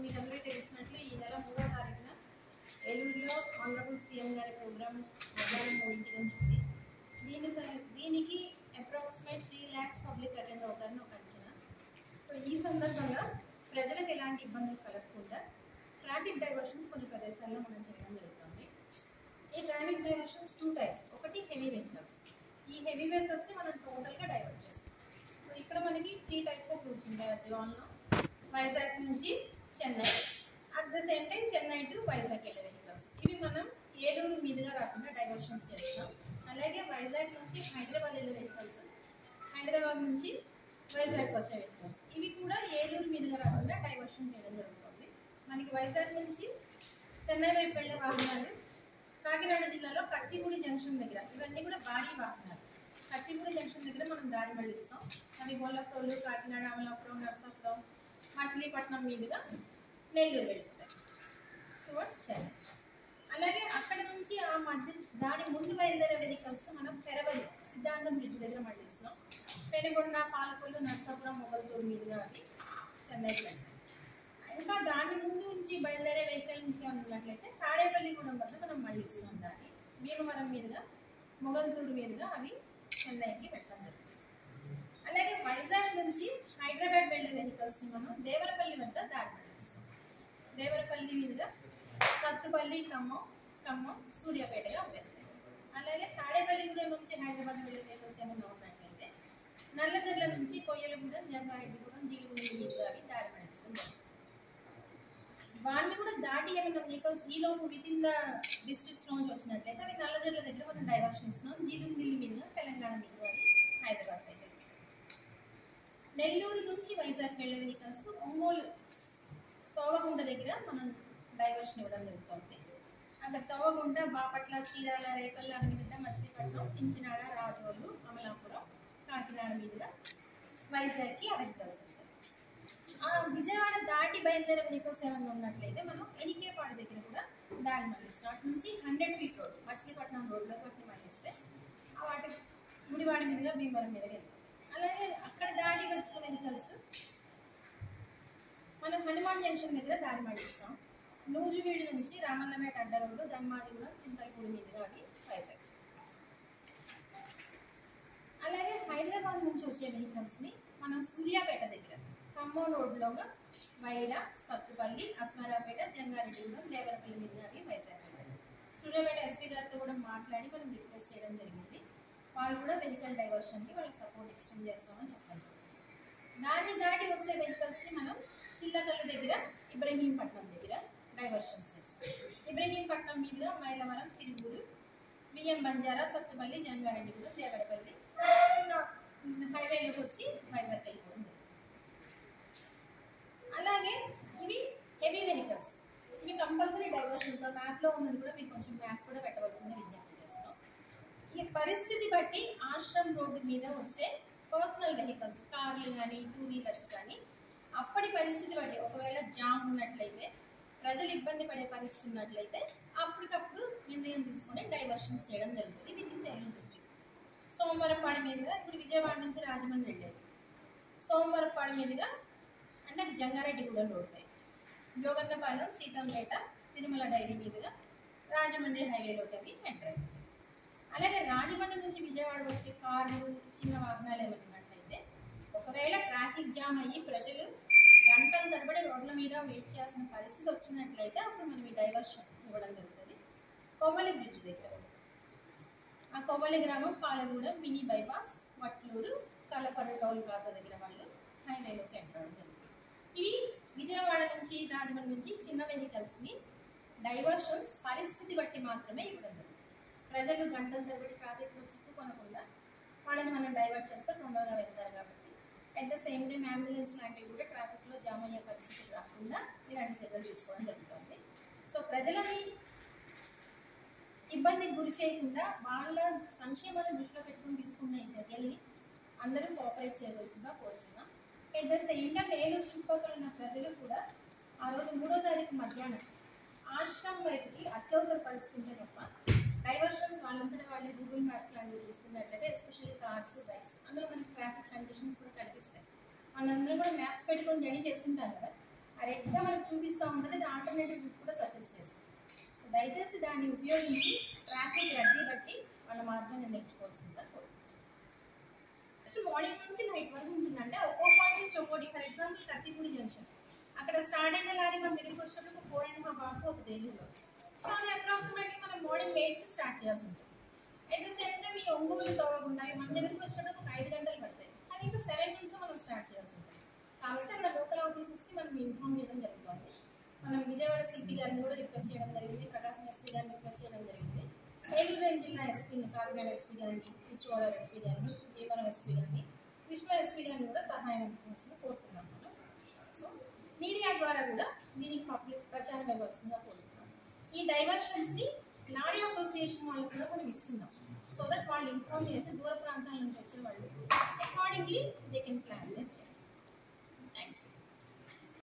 మీకందరికీ తెలిసినట్లు ఈ నెల 3వ తారీఖున ఏలూరులో ఆనరబుల్ సీఎం గారి ప్రోగ్రామ్ మధ్యాహ్నం 3 నుంచి దీనికి అప్రాక్సిమేట్ 3 lakhs పబ్లిక్ అటెండ్ అవుతారని ఒక అంచనా. సో ఈ సందర్భంగా ప్రజలకు ఎలాంటి ఇబ్బందులు కలగకుండా ట్రాఫిక్ డైవర్షన్స్ కొన్ని ప్రదేశాల్లో మనం చేయడం జరుగుతుంది. ఈ ట్రాఫిక్ డైవర్షన్స్ 2 types. ఒకటి హెవీ వెహికల్స్. ఈ హెవీ వెహికల్స్ని మనం టోటల్గా డైవర్ట్ చేస్తాం. సో ఇక్కడ మనకి 3 types ఆఫ్ రూట్స్ ఉంటాయి. అజ్వాన్లో వైజాగ్ నుంచి Chennai, at the same time Chennai to Vizag వెళ్ళే వెహికల్స్. ఇవి మనం ఏలూరు మీదుగా రాకుండా డైవర్షన్స్ చేస్తాం. అలాగే వైజాగ్ నుంచి హైదరాబాద్ వెళ్ళే వెహికల్స్, హైదరాబాద్ నుంచి వైజాగ్ వచ్చే వెహికల్స్, ఇవి కూడా ఏలూరు మీదుగా రాకుండా డైవర్షన్ చేయడం జరుగుతుంది. మనకి వైజాగ్ నుంచి చెన్నై వైపు వెళ్ళే వాహనాలు కాకినాడ జిల్లాలో కత్తిపూడి జంక్షన్ దగ్గర, ఇవన్నీ కూడా భారీ వాహనాలు. కత్తిపూడి జంక్షన్ దగ్గర మనం దారి మళ్ళిస్తాం. అవి గోళ్ళపల్లి, కాకినాడ, అమలాపురం, నర్సాపురం, మచిలీపట్నం మీదుగా నెల్లూరు వెళ్తాయి టువర్డ్స్ చెన్నై. అలాగే అక్కడ నుంచి ఆ మధ్య దాని ముందు బయలుదేరే వెహికల్స్ మనం పెరవలి సిద్ధాంతం బ్రిడ్జ్ దగ్గర మళ్ళిస్తున్నాం. పెనుగొండ, పాలకొల్లు, నర్సాపురం, మొగల్తూరు మీదుగా అది చెన్నైకి వెళ్తాయి. ఇంకా దాని ముందు నుంచి బయలుదేరే వెహికల్ ఇంకా ఉన్నట్లయితే తాడేపల్లిగూడెం వద్ద మనం మళ్ళిస్తున్నాం. దాన్ని భీమవరం మీదుగా మొగల్తూరు మీదుగా అవి చెన్నైకి వెళ్ళడం జరుగుతుంది. అలాగే వైజాగ్ నుంచి హైదరాబాద్ వెళ్ళే వెహికల్స్ని మనం దేవరపల్లి వద్ద దారి మళ్ళిస్తున్నాం. దేవరపల్లి మీదుగా సత్తుపల్లి, ఖమ్మం, సూర్యాపేటగా వెళ్తాయి. అలాగే తాడేపల్లిగూడెం నుంచి హైదరాబాద్ వెళ్ళే వెహికల్స్ ఏమైనా ఉన్నట్లయితే నల్లజర్ల నుంచి కొయ్యలగూడెం, జంగారెడ్డిగూడెం, జీలుగుండి మీదుగా అవి దారి మళ్ళించడం జరుగుతుంది. వాటిని కూడా దాటి ఏమైనా వెహికల్స్ ఈలోపు విత్ ఇన్ ద డిస్ట్రిక్ట్స్ నుంచి వచ్చినట్లయితే అవి నల్లజర్ల దగ్గర మనం డైవర్షన్ ఇస్తున్నాం. జీలుగుండి మీదుగా తెలంగాణ మీదుగా అవి హైదరాబాద్ దగ్గర. నెల్లూరు నుంచి వైజాగ్ వెళ్ళే వెహికల్స్ ఒంగోలు తోవగుంట దగ్గర మనం డైవర్షన్ ఇవ్వడం జరుగుతుంది. అక్కడ తోవగుంట, బాపట్ల, చీరాల, రేపల్ల, అమిగడ్డ, మచిలీపట్నం, చించినాడ, రాజోలు, అమలాపురం, కాకినాడ మీదుగా వైజాగ్కి ఆ వెహికల్స్ ఉంటాయి. విజయవాడ దాటి బయలుదేరే వెహికల్స్ ఏమైనా ఉన్నట్లయితే మనం ఎనికేపాడు దగ్గర కూడా దారి మళ్ళిస్తాం. అటు నుంచి 100 feet రోడ్ మచిలీపట్నం రోడ్లోకి వాటిని మళ్ళిస్తే వాటి గుడివాడ మీదుగా భీమవరం మీదగా వెళ్తాం. అలాగే అక్కడ దాటి వచ్చిన వెహికల్స్ మనం హనుమాన్ జంక్షన్ దగ్గర దారి మళ్ళిస్తాం. నూజివీడు నుంచి రామన్నపేట అడ్డ రోడ్డు, దమ్మాదిగూడెం, చింతలపూడి మీదుగా అది వైజాగ్. అలాగే హైదరాబాద్ నుంచి వచ్చే వెహికల్స్ని మనం సూర్యాపేట దగ్గర ఖమ్మం రోడ్లోగా వైరా, సత్తుపల్లి, అస్మారాపేట, జంగారెడ్డిగూడెం, దేవరపల్లి మీదుగా అవి వైజాగ్ వెళ్ళాలి. సూర్యాపేట ఎస్పీ గారితో కూడా మాట్లాడి మనం రిక్వెస్ట్ చేయడం జరిగింది. వాళ్ళు కూడా వెహికల్ డైవర్షన్కి వాళ్ళకి సపోర్ట్ ఎక్స్టెండ్ చేస్తామని చెప్పారు. దాన్ని దాటి వచ్చే వెహికల్స్ని మనం చిల్లకల్లు దగ్గర, ఇబ్రహీంపట్నం దగ్గర డైవర్షన్స్ చేస్తాం. ఇబ్రహీంపట్నం మీదుగా మైలవరం, తిరువూరు, బియ్యం బంజారా, సత్తుపల్లి, జంగారెడ్డిగూడెం, దేవరపల్లి హైవేలోకి వచ్చి వైజాగ్ వెళ్ళిపోవడం. అలాగే ఇవి హెవీ వెహికల్స్, ఇవి కంపల్సరీ డైవర్షన్స్. ఆ మ్యాప్లో ఉన్నది కూడా మీరు కొంచెం మ్యాప్ కూడా పెట్టవలసింది విజ్ఞప్తి చేస్తున్నాం. ఈ పరిస్థితి బట్టి ఆశ్రమ్ రోడ్డు మీద వచ్చే పర్సనల్ వెహికల్స్, కార్లు కానీ 2 wheelers కానీ అప్పటి పరిస్థితి బట్టి ఒకవేళ జామ్ ఉన్నట్లయితే, ప్రజలు ఇబ్బంది పడే పరిస్థితి ఉన్నట్లయితే అప్పటికప్పుడు నిర్ణయం తీసుకొని డైవర్షన్స్ చేయడం జరుగుతుంది. With in Eluru district. Somavarappadu మీదుగా ఇప్పుడు విజయవాడ నుంచి రాజమండ్రి వెళ్ళేది, సోమవారపాడు మీదుగా అంటే జంగారెడ్డిగూడెం రోడ్పై, జోగన్నపాలెం, సీతంపేట, తిరుమల డైరీ మీదుగా రాజమండ్రి హైవేలోకి అవి ఎంటర్ అవుతాయి. అలాగే రాజమండ్రి నుంచి విజయవాడ వచ్చే కార్లు, చిన్న వాహనాలు ఏమైనా ఉన్నట్లయితే ఒకవేళ ట్రాఫిక్ జామ్ అయ్యి ప్రజలు గంటల తరబడి రోడ్ల మీద వెయిట్ చేయాల్సిన పరిస్థితి వచ్చినట్లయితే అప్పుడు మనం ఈ డైవర్షన్ ఇవ్వడం జరుగుతుంది. కొవ్వలి బ్రిడ్జ్ దగ్గర, ఆ కొవ్వలి గ్రామం, Palagudem, mini bypass, Vatluru, Kalaparru toll plaza దగ్గర వాళ్ళు హైవేలోకి ఎంటర్ అవ్వడం జరుగుతుంది. ఇవి విజయవాడ నుంచి రాజమండ్రి నుంచి చిన్న వెహికల్స్ని డైవర్షన్స్ పరిస్థితి బట్టి మాత్రమే ఇవ్వడం జరుగుతుంది. ప్రజలు గంటల తరబడి ట్రాఫిక్లో చిక్కుకొనకుండా వాళ్ళని మనం డైవర్ట్ చేస్తే తొందరగా వెళ్తారు కాబట్టి, at the same time ambulance లాంటివి కూడా ట్రాఫిక్లో జామ్ అయ్యే పరిస్థితి రాకుండా ఇలాంటి చర్యలు తీసుకోవడం జరుగుతుంది. సో ప్రజలని ఇబ్బందికి గురి చేయకుండా వాళ్ళ సంక్షేమాన్ని దృష్టిలో పెట్టుకుని తీసుకున్న ఈ చర్యల్ని అందరూ కోఆపరేట్ చేయవలసిందిగా కోరుతున్నాం. At the same time Eluru చుట్టుపక్కల ఉన్న ప్రజలు కూడా ఆ రోజు 3వ తారీఖు మధ్యాహ్నం ఆశ్రమం వైపుకి అత్యవసర పరిస్థితి తప్ప డైవర్షన్స్ వాళ్ళంతటా వాళ్ళే గూగుల్ మ్యాప్స్ లాంటివి చూస్తున్నట్లయితే ఎస్పెషల్లీ కార్స్ బైక్స్ అందులో మనకి ట్రాఫిక్ కండిషన్స్ కూడా కనిపిస్తాయి. మనందరూ కూడా మ్యాప్స్ పెట్టుకొని రెడీ చేసుకుంటాం కదా, ఆ రెడ్గా మనకు చూపిస్తూ ఉంటుంది, ఆల్టర్నేటివ్ రూట్ కూడా సజెస్ట్ చేస్తాం. సో దయచేసి దాన్ని ఉపయోగించి ట్రాఫిక్ రద్దీ బట్టి వాళ్ళ మార్గాన్ని నేర్చుకోవాల్సిందిగా కోరుకుంటున్నాం. నెక్స్ట్ మార్నింగ్ నుంచి నైట్ వరకు ఉంటుందంటే ఒక్కో పాయింట్ నుంచి ఒక్కోటి. ఫర్ ఎగ్జాంపుల్ కత్తిపూడి జంక్షన్ అక్కడ స్టార్ట్ అయిన లారీ మన దగ్గరికి వచ్చేటప్పుడు 4.5 hours అవుతుంది ఏలూరులో. సో అది అప్రాక్సిమేట్లీ మనం మార్నింగ్ 8కి స్టార్ట్ చేయాల్సి ఉంటుంది. అట్ ద సేమ్ టైం ఈ ఒంగోలు తోవకుండా మన దగ్గరికి వచ్చేటప్పుడు ఒక 5 గంటలు పడతాయి. అది ఇంకా 7 నుంచి మనం స్టార్ట్ చేయాల్సి ఉంటుంది. కాబట్టి అక్కడ లోకల్ ఆఫీసెస్కి మనం ఇన్ఫార్మ్ చేయడం జరుగుతుంది. మనం విజయవాడ సిపి గారిని కూడా రిక్వెస్ట్ చేయడం జరిగింది, ప్రకాశం ఎస్పీ గారిని రిక్వెస్ట్ చేయడం జరిగింది, ఏలూరు జిల్లా ఎస్పీని, కాకినాడ ఎస్పీ గారిని, ఈస్ట్ గోదావరి ఎస్పీ గారిని, భీమవరం ఎస్పీ గారిని, కృష్ణా ఎస్పీ గారిని కూడా సహాయం అందించాల్సింది కోరుతున్నాం మనం. సో మీడియా ద్వారా కూడా దీనికి పబ్లిక్ ప్రచారం ఇవ్వాల్సిందిగా కోరుతున్నాం. ఈ డైవర్షన్స్ని లారీ అసోసియేషన్ వాళ్ళకి కూడా మనం ఇస్తున్నాం. సో దట్ వాళ్ళు ఇన్ఫార్మ్ చేసి దూర ప్రాంతాల నుంచి వచ్చే వాళ్ళు accordingly they can plan that.